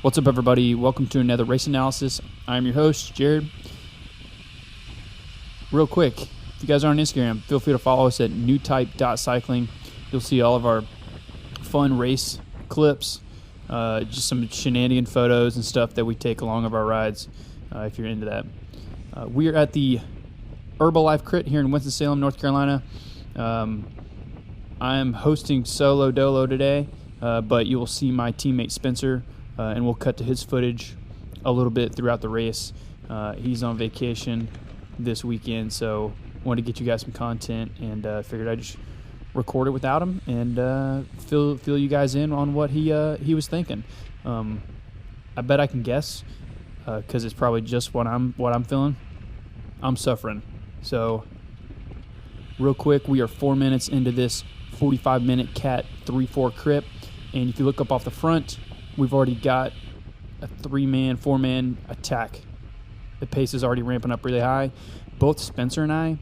What's up, everybody? Welcome to another race analysis. I'm your host, Jared. Real quick, if you guys are on Instagram, feel free to follow us at newtype.cycling. You'll see all of our fun race clips, just some shenanigan photos and stuff that we take along of our rides, if you're into that. We are at the Herbalife Crit here in Winston-Salem, North Carolina. I'm hosting solo dolo today, but you will see my teammate Spencer, and we'll cut to his footage a little bit throughout the race. He's on vacation this weekend, so wanted to get you guys some content, and figured I'd just record it without him and fill you guys in on what he was thinking. I bet I can guess, because it's probably just what I'm feeling. I'm suffering. So real quick, we are 4 minutes into this 45-minute Cat 3-4 Crit, and if you look up off the front, we've already got a 3-man, 4-man attack. The pace is already ramping up really high. Both Spencer and I,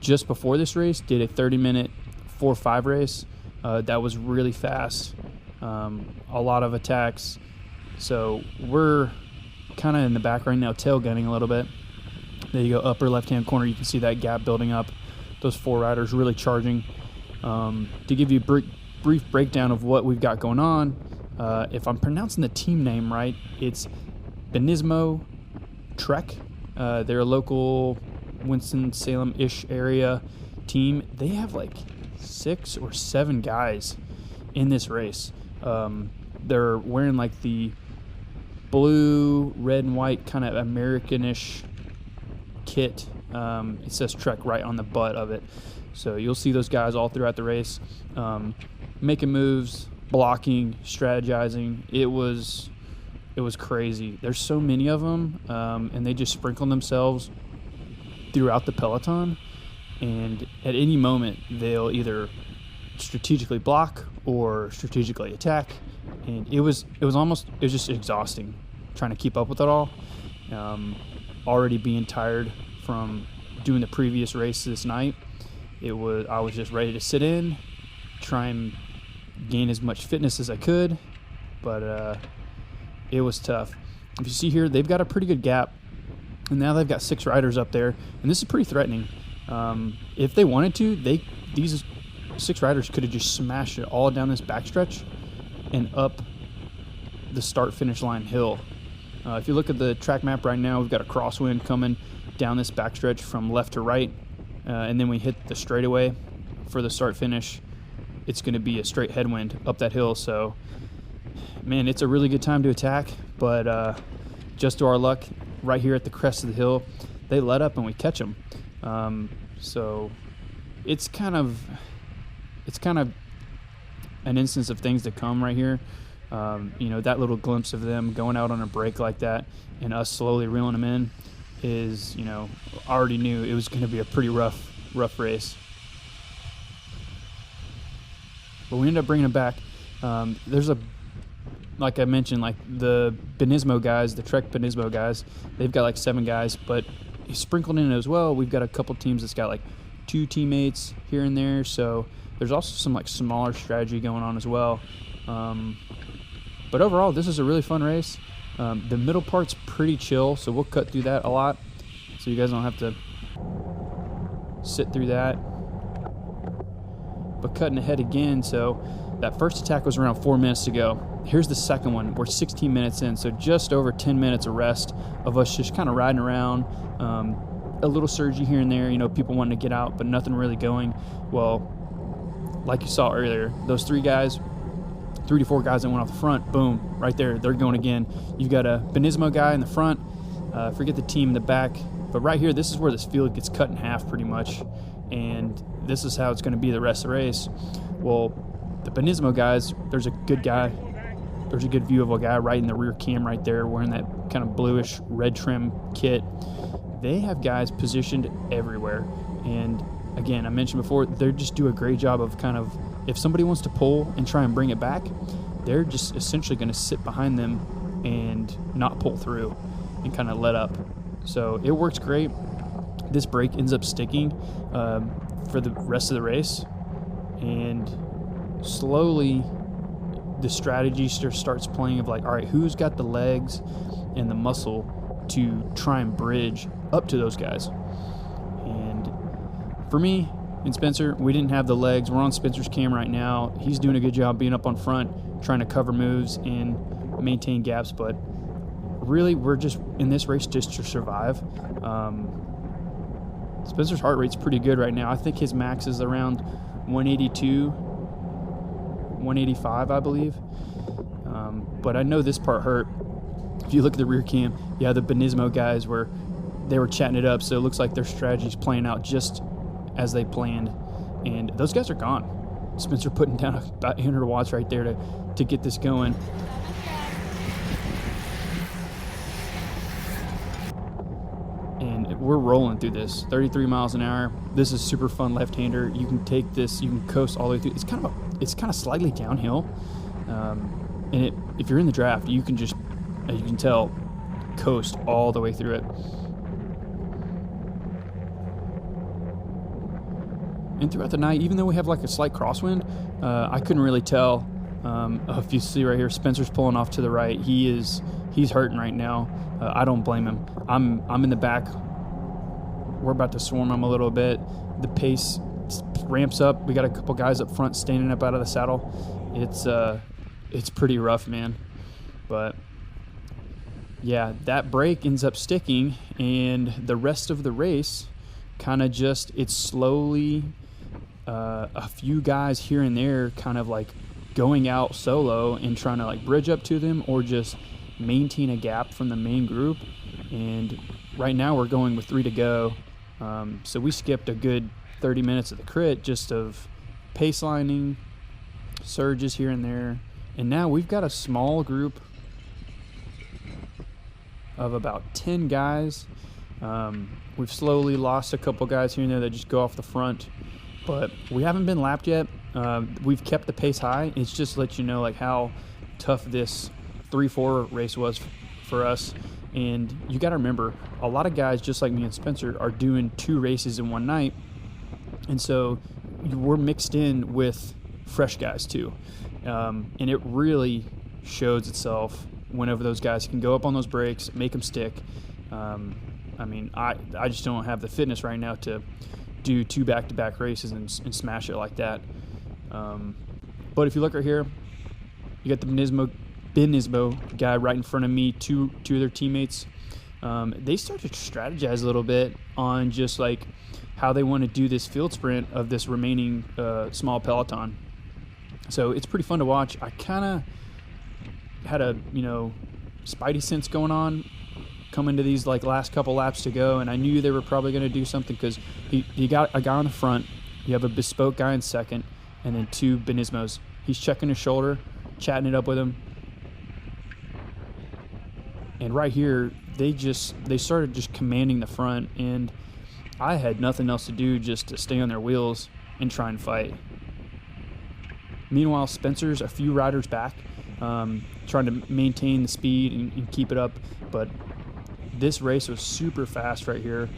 just before this race, did a 30-minute 4-5 race. That was really fast. A lot of attacks. So we're kind of in the back right now, tail gunning a little bit. There you go, upper left-hand corner. You can see that gap building up. Those four riders really charging. To give you a brief breakdown of what we've got going on, if I'm pronouncing the team name right, it's Benismo Trek. They're a local Winston-Salem-ish area team. They have like 6 or 7 guys in this race. They're wearing like the blue, red, and white kind of Americanish kit. It says Trek right on the butt of it. So you'll see those guys all throughout the race, making moves, blocking, strategizing. It was crazy. There's so many of them, and they just sprinkle themselves throughout the peloton, and at any moment they'll either strategically block or strategically attack, and it was just exhausting trying to keep up with it all. Already being tired from doing the previous race this night. I was just ready to sit in, try and gain as much fitness as I could, but it was tough. If you see here, they've got a pretty good gap, and now they've got 6 riders up there, and this is pretty threatening. If they wanted to, these 6 riders could have just smashed it all down this backstretch and up the start-finish line hill. If you look at the track map right now, we've got a crosswind coming down this backstretch from left to right, and then we hit the straightaway for the start-finish. It's going to be a straight headwind up that hill, so man, it's a really good time to attack, but just to our luck, right here at the crest of the hill, they let up and we catch them. So it's kind of an instance of things to come right here. That little glimpse of them going out on a break like that and us slowly reeling them in is, I already knew it was going to be a pretty rough race. But we ended up bringing them back. Like I mentioned, like the Benismo guys, the Trek Benismo guys, they've got like 7 guys, but sprinkled in as well, we've got a couple teams that's got like 2 teammates here and there, so there's also some like smaller strategy going on as well. But overall, this is a really fun race. The middle part's pretty chill, so we'll cut through that a lot, so you guys don't have to sit through that. But cutting ahead again, so that first attack was around 4 minutes to go. Here's the second one. We're 16 minutes in, so just over 10 minutes of rest of us just kind of riding around. A little surgy here and there, people wanting to get out, but nothing really going. Well, like you saw earlier, those 3 to 4 guys that went off the front, boom, right there, they're going again. You've got a Benismo guy in the front, forget the team in the back, but right here, this is where this field gets cut in half pretty much, and this is how it's going to be the rest of the race. Well, the Benismo guys, there's a good view of a guy right in the rear cam right there wearing that kind of bluish red trim kit. They have guys positioned everywhere, and again, I mentioned before, they just do a great job of kind of, if somebody wants to pull and try and bring it back, they're just essentially going to sit behind them and not pull through and kind of let up. So it works great. This brake ends up sticking for the rest of the race, and slowly the strategy starts playing of like, all right, who's got the legs and the muscle to try and bridge up to those guys. And for me and Spencer, we didn't have the legs. We're on Spencer's cam right now. He's doing a good job being up on front, trying to cover moves and maintain gaps, but really we're just in this race just to survive. Spencer's heart rate's pretty good right now. I think his max is around 182, 185, I believe. But I know this part hurt. If you look at the rear cam, yeah, the Benismo guys were chatting it up, so it looks like their strategy's playing out just as they planned. And those guys are gone. Spencer putting down about 800 watts right there to get this going. And we're rolling through this 33 miles an hour. This is super fun left-hander. You can take this, you can coast all the way through. It's kind of slightly downhill, and if you're in the draft, you can just, as you can tell, coast all the way through it. And throughout the night, even though we have like a slight crosswind, I couldn't really tell. If you see right here, Spencer's pulling off to the right. He's hurting right now. I don't blame him. I'm in the back. We're about to swarm him a little bit. The pace ramps up. We got a couple guys up front standing up out of the saddle. It's pretty rough, man. But yeah, that break ends up sticking, and the rest of the race kind of just, it's slowly a few guys here and there kind of like going out solo and trying to like bridge up to them or just maintain a gap from the main group. And right now we're going with 3 to go. So we skipped a good 30 minutes of the crit just of pace lining, surges here and there. And now we've got a small group of about 10 guys. We've slowly lost a couple guys here and there that just go off the front, but we haven't been lapped yet. We've kept the pace high. It's just to let you know like how tough this 3-4 race was for us. And you got to remember, a lot of guys just like me and Spencer are doing 2 races in one night, and so we're mixed in with fresh guys too. And it really shows itself whenever those guys can go up on those brakes, make them stick. I mean, I just don't have the fitness right now to do 2 back-to-back races and smash it like that. But if you look right here, you got the Benismo guy right in front of me, two of their teammates. They start to strategize a little bit on just like how they want to do this field sprint of this remaining small peloton. So it's pretty fun to watch. I kind of had a, spidey sense going on coming to these like last couple laps to go, and I knew they were probably going to do something because you got a guy on the front, you have a bespoke guy in second, and then 2 Benismos. He's checking his shoulder, chatting it up with him. And right here, they started just commanding the front, and I had nothing else to do just to stay on their wheels and try and fight. Meanwhile, Spencer's a few riders back, trying to maintain the speed and keep it up, but this race was super fast right here.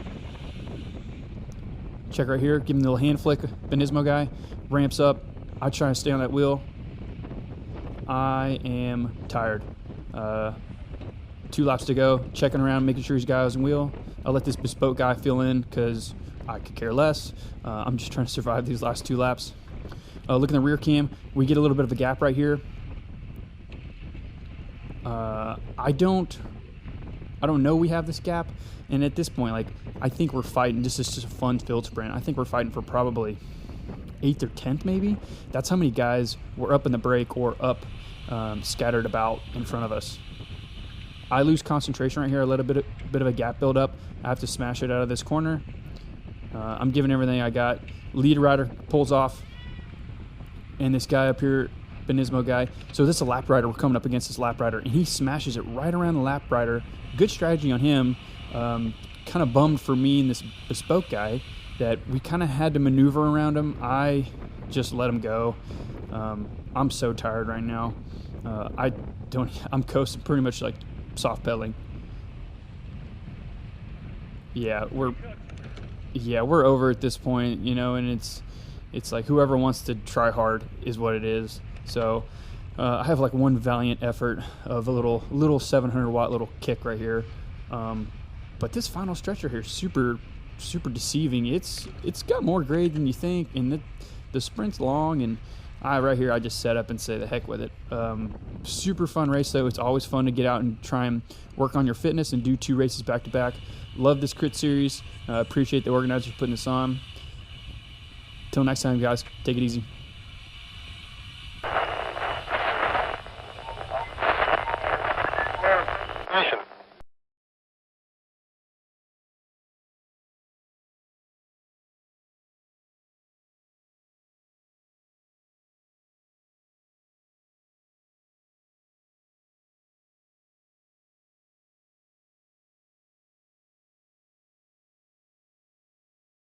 Check right here, give him the little hand flick, Benismo guy, ramps up. I try to stay on that wheel. I am tired. 2 laps to go, checking around, making sure he's got his wheel. I'll let this bespoke guy fill in because I could care less. I'm just trying to survive these last 2 laps. Look in the rear cam, we get a little bit of a gap right here. I don't know we have this gap, and at this point, like, I think we're fighting. This is just a fun field sprint. I think we're fighting for probably 8th or 10th maybe. That's how many guys were up in the break or up scattered about in front of us. I lose concentration right here. I let a bit of a gap build up. I have to smash it out of this corner. I'm giving everything I got. Lead rider pulls off, and this guy up here, Benismo guy. So this is a lap rider. We're coming up against this lap rider, and he smashes it right around the lap rider. Good strategy on him. Kind of bummed for me and this bespoke guy that we kind of had to maneuver around him. I just let him go. I'm so tired right now. I'm coasting pretty much like soft pedaling. Yeah, we're over at this point, and it's like whoever wants to try hard is what it is. So I have like one valiant effort of a little 700 watt little kick right here. But this final stretcher here is super deceiving. It's got more grade than you think, and the sprint's long, and right here I just set up and say the heck with it. Super fun race though. It's always fun to get out and try and work on your fitness and do 2 races back to back. Love this crit series. Appreciate the organizers putting this on. Till next time, guys, take it easy.